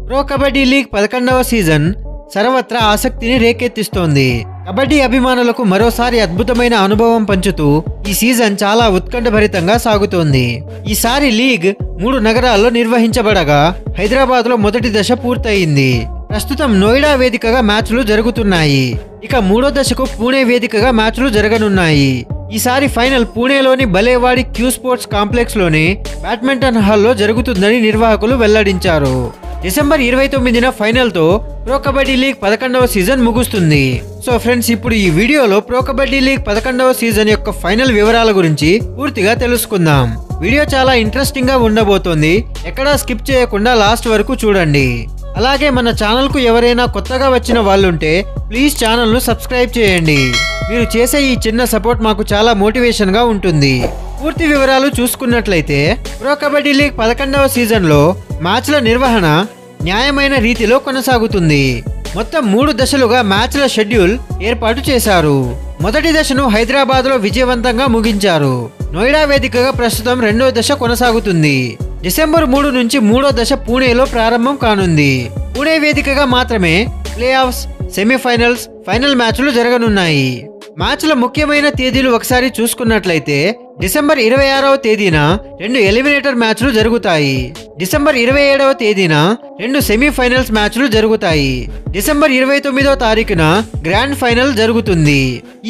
Pro Kabaddi League 11వ season సర్వత్రా ఆసక్తిని రేకెత్తిస్తోంది. కబడ్డీ అభిమానులకు మరోసారి అద్భుతమైన అనుభవం పంచుతూ ఈ సీజన్ చాలా ఉత్కంఠభరితంగా సాగుతోంది. ఈసారి లీగ్ 3 నగరాల్లో నిర్వహించబడగా హైదరాబాద్లో మొదటి దశ పూర్తయింది. ప్రస్తుతం నోయిడా వేదికగా మ్యాచ్లు జరుగుతున్నాయి. ఇక 3వ దశకు పూణే వేదికగా మ్యాచ్లు జరగనున్నాయి. ఈసారి ఫైనల్ పూణేలోని బలేవాడి క్యూ స్పోర్ట్స్ కాంప్లెక్స్ లోని బ్యాడ్మింటన్ హాల్లో జరుగుతుందని నిర్వాహకులు వెల్లడించారు. డిసెంబర్ 29న ఫైనల్ తో ప్రో కబడ్డీ లీగ్ 11వ సీజన్ ముగుస్తుంది. సో ఫ్రెండ్స్, ఇప్పుడు ఈ వీడియోలో ప్రో కబడ్డీ లీగ్ 11వ సీజన్ యొక్క ఫైనల్ వివరాల గురించి పూర్తిగా తెలుసుకుందాం. వీడియో చాలా ఇంట్రెస్టింగ్ గా ఉండబోతోంది. ఎక్కడా స్కిప్ చేయకుండా లాస్ట్ వరకు చూడండి. అలాగే మన ఛానల్ కు ఎవరైనా కొత్తగా వచ్చిన వాళ్ళుంటే ప్లీజ్ ఛానల్ ను సబ్స్క్రైబ్ చేయండి. మీరు చేసే ఈ చిన్న సపోర్ట్ మాకు చాలా మోటివేషన్ గా ఉంటుంది. పూర్తి వివరాలు చూసుకున్నట్లయితే ప్రో కబడ్డీ లీగ్ 11వ సీజన్ లో మ్యాచ్ల నిర్వహణ న్యాయమైన రీతిలో కొనసాగుతుంది. మొత్తం 3 దశలుగా మ్యాచ్ల షెడ్యూల్ ఏర్పాటు చేశారు. మొదటి దశను హైదరాబాద్ లో విజయవంతంగా ముగించారు. నోయిడా వేదికగా ప్రస్తుతం 2వ దశ కొనసాగుతుంది. డిసెంబర్ 3 నుంచి 3వ దశ పూణేలో ప్రారంభం కానుంది. పూణే వేదికగా మాత్రమే ప్లే ఆఫ్స్, సెమీఫైనల్స్, ఫైనల్ మ్యాచ్లు జరగనున్నాయి. మ్యాచ్ల ముఖ్యమైన తేదీలు ఒకసారి చూసుకున్నట్లయితే డిసెంబర్ 26వ తేదీన 2 ఎలిమినేటర్ మ్యాచ్లు జరుగుతాయి. డిసెంబర్ 27వ తేదీన 2 సెమీఫైనల్స్ మ్యాచ్లు జరుగుతాయి. డిసెంబర్ 29వ తారీఖున గ్రాండ్ ఫైనల్ జరుగుతుంది.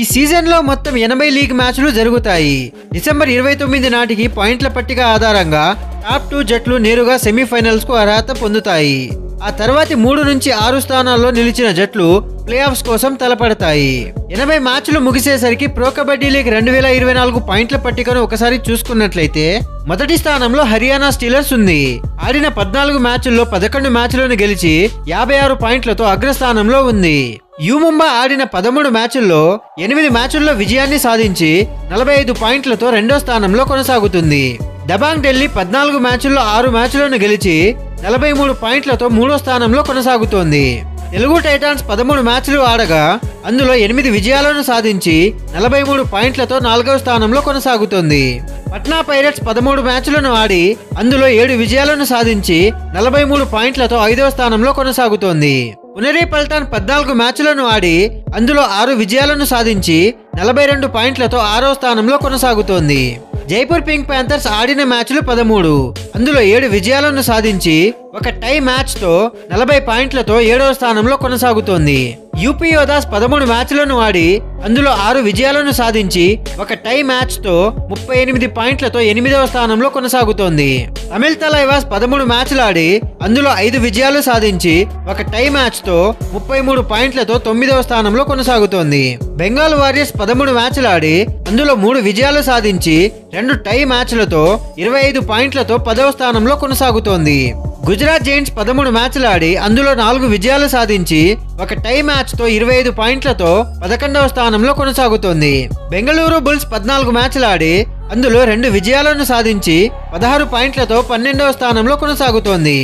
ఈ సీజన్ లో మొత్తం 80 లీగ్ మ్యాచ్లు జరుగుతాయి. డిసెంబర్ 29 నాటికి పాయింట్ల పట్టిక ఆధారంగా టాప్ 2 జట్లు నేరుగా సెమీఫైనల్స్ కు అర్హత పొందుతాయి. ఆ తర్వాతి 3 నుంచి 6 స్థానాల్లో నిలిచిన జట్లు ప్లే ఆఫ్స్ కోసం తలపడతాయి. 80 మ్యాచ్లు ముగిసేసరికి ప్రో కబడ్డీ లీగ్ 2024 పాయింట్ల పట్టికను ఒకసారి చూసుకున్నట్లయితే మొదటి స్థానంలో హర్యానా స్టీలర్స్ ఉంది. ఆడిన 14 మ్యాచ్ల్లో 11 మ్యాచ్లను గెలిచి 56 పాయింట్లతో అగ్రస్థానంలో ఉంది. యు ముంబా ఆడిన 13 మ్యాచ్ల్లో 8 మ్యాచ్ల్లో విజయాన్ని సాధించి 45 పాయింట్లతో 2వ స్థానంలో కొనసాగుతుంది. దబాంగ్ ఢిల్లీ 14 మ్యాచ్ల్లో 6 మ్యాచ్లను గెలిచి 43 పాయింట్లతో 3వ స్థానంలో కొనసాగుతోంది. తెలుగు టైటాన్స్ 13 మ్యాచ్లు ఆడగా అందులో 8 విజయాలను సాధించి 43 పాయింట్లతో 4వ స్థానంలో కొనసాగుతోంది. పట్నా పైరేట్స్ 13 మ్యాచ్లను ఆడి అందులో 7 విజయాలను సాధించి 43 పాయింట్లతో 5వ స్థానంలో కొనసాగుతోంది. పునరి పల్టాన్ 14 మ్యాచ్లను ఆడి అందులో 6 విజయాలను సాధించి 42 పాయింట్లతో 6వ స్థానంలో కొనసాగుతోంది. జైపూర్ పింక్ ప్యాంథర్స్ ఆడిన మ్యాచ్లు 13, అందులో 7 విజయాలను సాధించి ఒక టై మ్యాచ్ తో 40 పాయింట్లతో 7వ స్థానంలో కొనసాగుతోంది. యూపీ యోధాస్ 13 మ్యాచ్లను ఆడి అందులో 6 విజయాలను సాధించి ఒక టై మ్యాచ్ తో 38 పాయింట్లతో 8వ స్థానంలో కొనసాగుతోంది. తమిళ తలైవాస్ 13 మ్యాచ్లు ఆడి అందులో 5 విజయాలు సాధించి ఒక టై మ్యాచ్ తో 33 పాయింట్లతో 9వ స్థానంలో కొనసాగుతోంది. బెంగాల్ వారియర్స్ 13 మ్యాచ్లు ఆడి అందులో 3 విజయాలు సాధించి 2 టై మ్యాచ్లతో 25 పాయింట్లతో 10వ స్థానంలో కొనసాగుతోంది. గుజరాత్ జైంట్స్ 13 మ్యాచ్లు ఆడి అందులో 4 విజయాలు సాధించి ఒక టై మ్యాచ్ తో 25 పాయింట్లతో 11వ స్థానంలో కొనసాగుతోంది. బెంగళూరు బుల్స్ 14 మ్యాచ్లు ఆడి అందులో 2 విజయాలను సాధించి 16 పాయింట్లతో 12వ స్థానంలో కొనసాగుతోంది.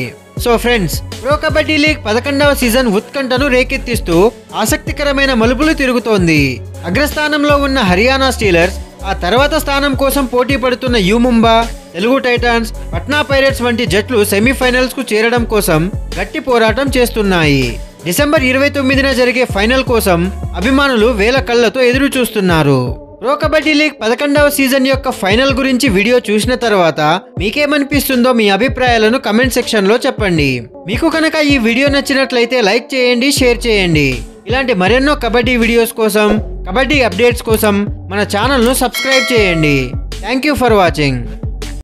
So friends, Pro Kabaddi League 11వ సీజన్ ఉత్కంఠను రేకెత్తిస్తూ ఆసక్తికరమైన మలుపులు తిరుగుతోంది. అగ్రస్థానంలో ఉన్న హర్యానా స్టీలర్స్, ఆ తర్వాత స్థానం కోసం పోటీ పడుతున్న you Mumba, Telugu Titans, Patna pirates వంటి జట్లు సెమీఫైనల్స్ కు చేరడం కోసం గట్టి పోరాటం చేస్తున్నాయి. డిసెంబర్ 29న జరిగే ఫైనల్ కోసం అభిమానులు వేల కళ్లతో ఎదురు చూస్తున్నారు. ప్రో కబడ్డీ లీగ్ 11వ సీజన్ యొక్క ఫైనల్ గురించి వీడియో చూసిన తర్వాత మీకేమనిపిస్తుందో మీ అభిప్రాయాలను కమెంట్ సెక్షన్ లో చెప్పండి. మీకు కనుక ఈ వీడియో నచ్చినట్లయితే లైక్ చేయండి, షేర్ చేయండి. ఇలాంటి మరెన్నో కబడ్డీ వీడియోస్ కోసం, కబడ్డీ అప్డేట్స్ కోసం మన ఛానల్ను సబ్స్క్రైబ్ చేయండి. Thank you for watching.